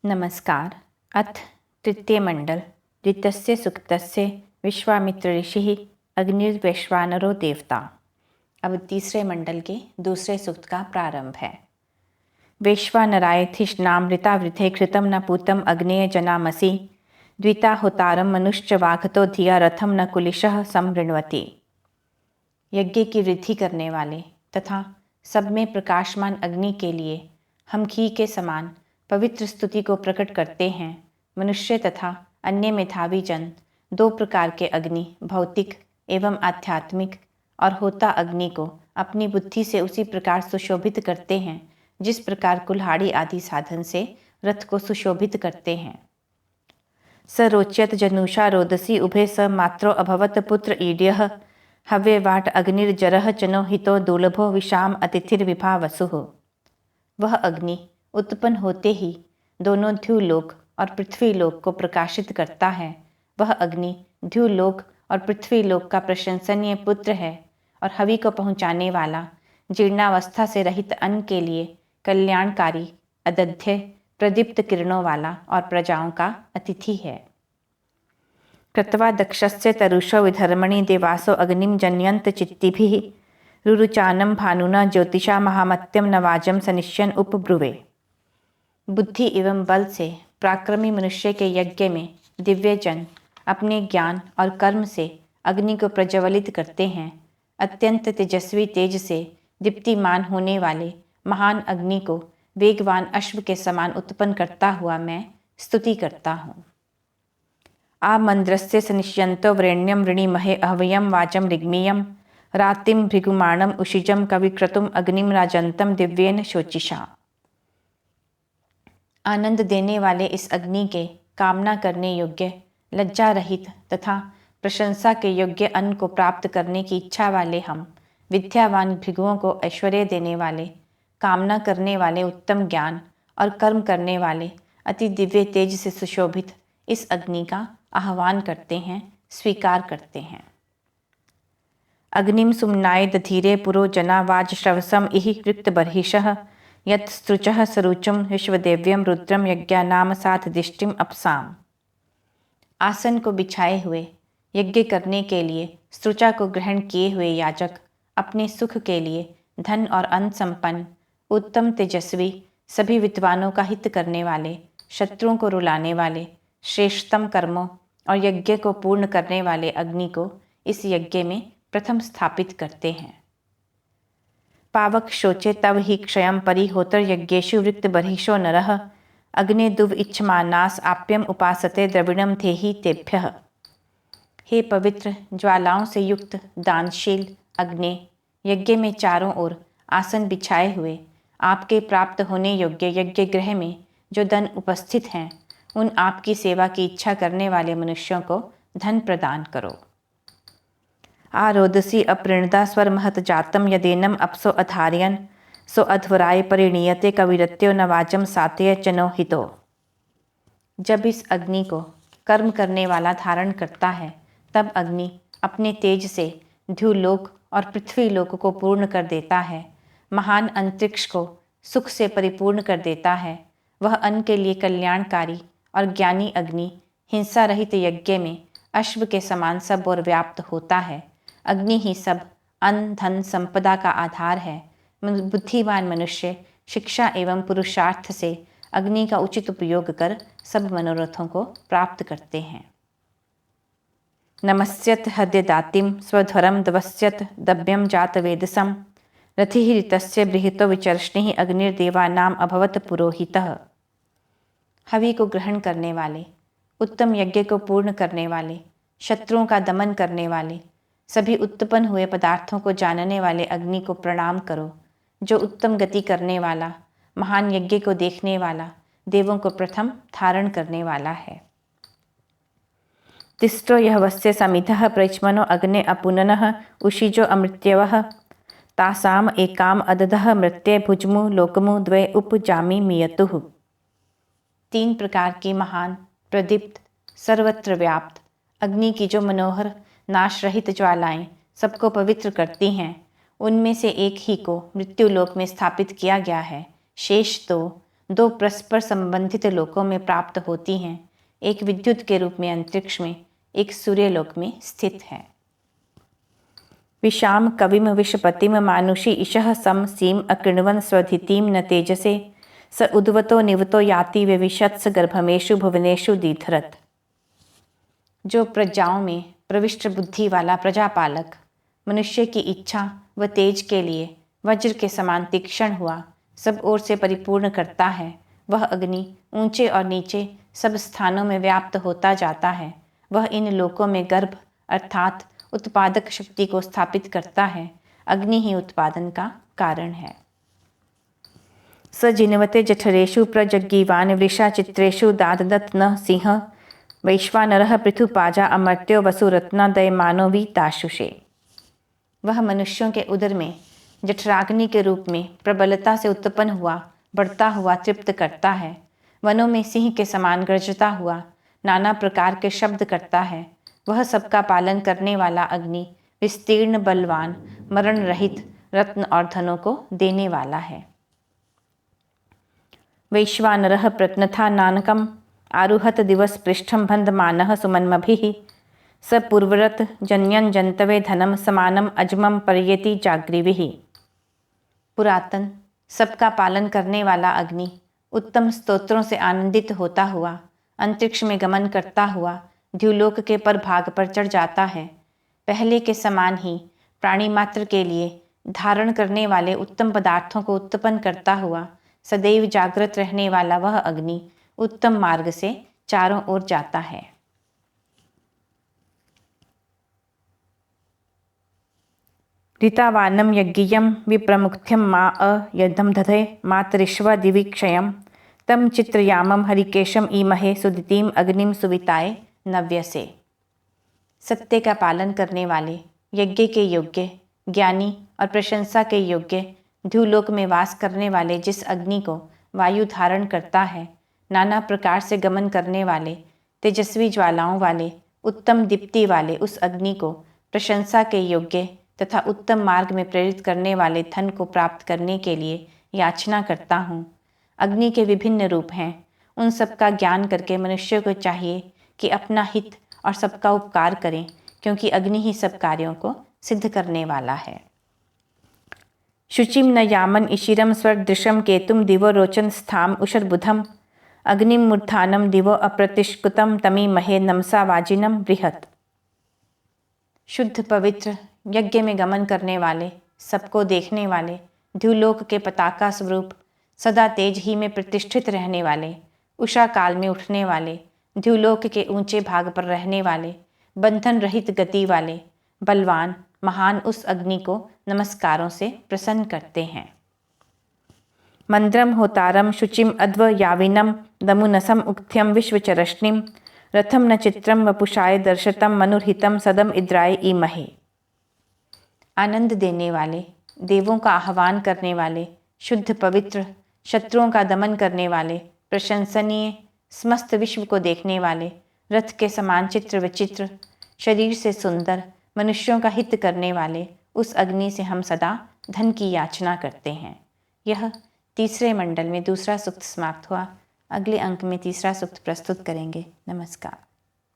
नमस्कार। अथ तृतीयमण्डल द्वितीयस्य सूक्तस्य विश्वामित्र ऋषिः अग्निर्वैश्वानरो देवता। अब तीसरे मंडल के दूसरे सूक्त का प्रारंभ है। वैश्वानराय थिष्णामृतावृथे कृतं न पूतं अग्नेय जनामसि द्विता होतारम मनुश्च वाघतो धिया रथम न कुलिशः समृण्वति। यज्ञ की वृद्धि करने वाले तथा सब में प्रकाशमान अग्नि के लिए हम घी के समान पवित्र स्तुति को प्रकट करते हैं। मनुष्य तथा अन्य मेधावी जन दो प्रकार के अग्नि, भौतिक एवं आध्यात्मिक, और होता अग्नि को अपनी बुद्धि से उसी प्रकार सुशोभित करते हैं जिस प्रकार कुल्हाड़ी आदि साधन से रथ को सुशोभित करते हैं। स रोच्यत जनुषा रोदसी उभे स मात्रो अभवत पुत्र ईड्यः हव्यवाट अग्निर्जरः चनो हितो दुर्लभो विषाम अतिथिर्विभा वसुः। वह अग्नि उत्पन्न होते ही दोनों ध्युलोक और पृथ्वीलोक को प्रकाशित करता है। वह अग्नि ध्युलोक और पृथ्वीलोक का प्रशंसनीय पुत्र है और हवि को पहुँचाने वाला, जीर्णावस्था से रहित अन्न के लिए कल्याणकारी, अदध्य प्रदीप्त किरणों वाला और प्रजाओं का अतिथि है। कृत्वा दक्षस्य तरुषो विधर्मणि देवासो अग्निम जनयन्त चित्तिभिः रुरुचानं भानुना ज्योतिषा महामत्यम नवाजम सनिश्चन उपब्रुवे। बुद्धि एवं बल से पराक्रमी मनुष्य के यज्ञ में दिव्यजन अपने ज्ञान और कर्म से अग्नि को प्रज्वलित करते हैं। अत्यंत तेजस्वी तेज से दीप्तिमान होने वाले महान अग्नि को वेगवान अश्व के समान उत्पन्न करता हुआ मैं स्तुति करता हूँ। आमंद्रस्य सनिष्यन्तो वरेण्यं वृणीमहे अहवयं वाचं ऋग्मीयं रातिं भृगुमाणं उषिजं कविक्रतुम अग्निम राजन्तं दिव्येन शोचिषा। आनंद देने वाले इस अग्नि के कामना करने योग्य, लज्जा रहित तथा प्रशंसा के योग्य अन्न को प्राप्त करने की इच्छा वाले हम विद्यावान भृगुओं को ऐश्वर्य देने वाले, कामना करने वाले, उत्तम ज्ञान और कर्म करने वाले, अति दिव्य तेज से सुशोभित इस अग्नि का आह्वान करते हैं, स्वीकार करते हैं। अग्निम सुम्नाय दधीरे पुरो जना वाजश्रवसम इहि ऋक्तबर्हिषः यत् स्तृचः सरुचम विश्वदेव्यम रुद्रम यज्ञानाम साथ दिष्टिम अपसाम। आसन को बिछाए हुए यज्ञ करने के लिए स्तृचा को ग्रहण किए हुए याजक अपने सुख के लिए धन और अन्न संपन्न, उत्तम तेजस्वी, सभी विद्वानों का हित करने वाले, शत्रुओं को रुलाने वाले, श्रेष्ठतम कर्मों और यज्ञ को पूर्ण करने वाले अग्नि को इस यज्ञ में प्रथम स्थापित करते हैं। पावक शोचे तव ही क्षयं परिहोतर यज्ञेषु वृत्त बर्हिषो नरः अग्ने दुव इच्छमानास आप्यम उपासते द्रविणम धेहि तेभ्यः। हे पवित्र ज्वालाओं से युक्त दानशील अग्नि, यज्ञ में चारों ओर आसन बिछाए हुए आपके प्राप्त होने योग्य यज्ञ गृह में जो धन उपस्थित हैं, उन आपकी सेवा की इच्छा करने वाले मनुष्यों को धन प्रदान करो। आरोदसी अपृणदा स्वरमहत जातम यदेनम अपसो अधार्यन सो अध्वराय परिणीयते कविरत्यो नवाजम सातय चनो हितो। जब इस अग्नि को कर्म करने वाला धारण करता है, तब अग्नि अपने तेज से ध्युलोक और पृथ्वीलोक को पूर्ण कर देता है, महान अंतरिक्ष को सुख से परिपूर्ण कर देता है। वह अन्न के लिए कल्याणकारी और ज्ञानी अग्नि हिंसा रहित यज्ञ में अश्व के समान सब और व्याप्त होता है। अग्नि ही सब अन्न धन संपदा का आधार है। बुद्धिमान मनुष्य शिक्षा एवं पुरुषार्थ से अग्नि का उचित उपयोग कर सब मनोरथों को प्राप्त करते हैं। नमस्यत हद्यदातिम स्वध्वरम दवस्यत दभ्यम जात वेदसम रथिः ऋतस्य बृहतो विचर्षणिः अग्निर्देवानाम अभवत पुरोहितः। हवि को ग्रहण करने वाले, उत्तम यज्ञ को पूर्ण करने वाले, शत्रुओं का दमन करने वाले, सभी उत्पन्न हुए पदार्थों को जानने वाले अग्नि को प्रणाम करो, जो उत्तम गति करने वाला, महान यज्ञ को देखने वाला, देवों को प्रथम धारण करने वाला है। तिष्ठो यहवस्य समिधः प्रैच्मनो अग्ने अपुननः उषिजो अमृत्यवः तासाम एकाम अदधः मृत्ये भुजमु लोकमु द्वे उपजामि मियतुः। तीन प्रकार की महान, प्रदीप्त, सर्वत्र व्याप्त अग्नि की जो मनोहर नाश रहित ज्वालाएं सबको पवित्र करती हैं, उनमें से एक ही को मृत्युलोक में स्थापित किया गया है। शेष तो दो परस्पर संबंधित लोकों में प्राप्त होती हैं, एक विद्युत के रूप में अंतरिक्ष में, एक सूर्यलोक में स्थित है। विशाम कविम विशपतिम मानुषी ईशः सम सीम अकृण्वन् स्वधितीम न तेजसे स उद्वतो निवतो याति विविशत्स गर्भमेषु भुवनेषु दीधरत। जो प्रजाओं में प्रविष्ट बुद्धि वाला प्रजापालक मनुष्य की इच्छा व तेज के लिए वज्र के समान तीक्ष्ण हुआ सब ओर से परिपूर्ण करता है, वह अग्नि ऊंचे और नीचे सब स्थानों में व्याप्त होता जाता है। वह इन लोकों में गर्भ अर्थात उत्पादक शक्ति को स्थापित करता है। अग्नि ही उत्पादन का कारण है। स जिनवते जठरेषु प्रजग्गीवान् वृषा चित्रेषु दाददत् न सिंह वैश्वानरः पृथुपाजा अमर्त्यो वसुरत्ना दयमानो वीताशुषे। वह मनुष्यों के उदर में जठराग्नि के रूप में प्रबलता से उत्पन्न हुआ बढ़ता हुआ तृप्त करता है। वनों में सिंह के समान गरजता हुआ नाना प्रकार के शब्द करता है। वह सबका पालन करने वाला अग्नि विस्तीर्ण बलवान मरण रहित रत्न और धनों को देने वाला है। वैश्वानरः प्रत्नथा नानकम आरुहत दिवस पृष्ठम बंधमानः सुमन्मभिः स पूर्वरत जन्यन जंतवे धनम समानम अजमम पर्येति जाग्रीविः। पुरातन सबका पालन करने वाला अग्नि उत्तम स्तोत्रों से आनंदित होता हुआ अंतरिक्ष में गमन करता हुआ द्युलोक के पर भाग पर चढ़ जाता है। पहले के समान ही प्राणी मात्र के लिए धारण करने वाले उत्तम पदार्थों को उत्पन्न करता हुआ सदैव जागृत रहने वाला वह अग्नि उत्तम मार्ग से चारों ओर जाता है। ऋतावान्नं यज्ञियं विप्रमुख्यं मा यद्धं दधे मातरिश्व दिवीक्षयं तम चित्रयामं हरिकेशम ईमहे सुदितिम अग्निम सुविताय नव्यसे। सत्य का पालन करने वाले यज्ञ के योग्य ज्ञानी और प्रशंसा के योग्य ध्युलोक में वास करने वाले जिस अग्नि को वायु धारण करता है, नाना प्रकार से गमन करने वाले तेजस्वी ज्वालाओं वाले उत्तम दीप्ति वाले उस अग्नि को प्रशंसा के योग्य तथा उत्तम मार्ग में प्रेरित करने वाले धन को प्राप्त करने के लिए याचना करता हूँ। अग्नि के विभिन्न रूप हैं, उन सब का ज्ञान करके मनुष्य को चाहिए कि अपना हित और सबका उपकार करें, क्योंकि अग्नि ही सब कार्यों को सिद्ध करने वाला है। शुचिम न यामन इशिरम स्वदृशम केतुम दिवो रोचन स्थाम उषर्बुधम अग्निम मूर्धानम दिवो अप्रतिष्कुतम तमी महे नमसा वाजिनम बृहत। शुद्ध पवित्र यज्ञ में गमन करने वाले सबको देखने वाले ध्युलोक के पताका स्वरूप सदा तेज ही में प्रतिष्ठित रहने वाले उषा काल में उठने वाले ध्युलोक के ऊंचे भाग पर रहने वाले बंधन रहित गति वाले बलवान महान उस अग्नि को नमस्कारों से प्रसन्न करते हैं। मंद्रम होतारम शुचिम अध्व याविनम दमुनसम उक्थ्यम विश्वचरश्निम रथम न चित्रम वपुषाय दर्शतम मनुरहितम सदम इद्राय ईमहे। आनंद देने वाले देवों का आह्वान करने वाले शुद्ध पवित्र शत्रुओं का दमन करने वाले प्रशंसनीय समस्त विश्व को देखने वाले रथ के समान चित्र विचित्र शरीर से सुंदर मनुष्यों का हित करने वाले उस अग्नि से हम सदा धन की याचना करते हैं। यह तीसरे मंडल में दूसरा सूक्त समाप्त हुआ। अगले अंक में तीसरा सूक्त प्रस्तुत करेंगे। नमस्कार।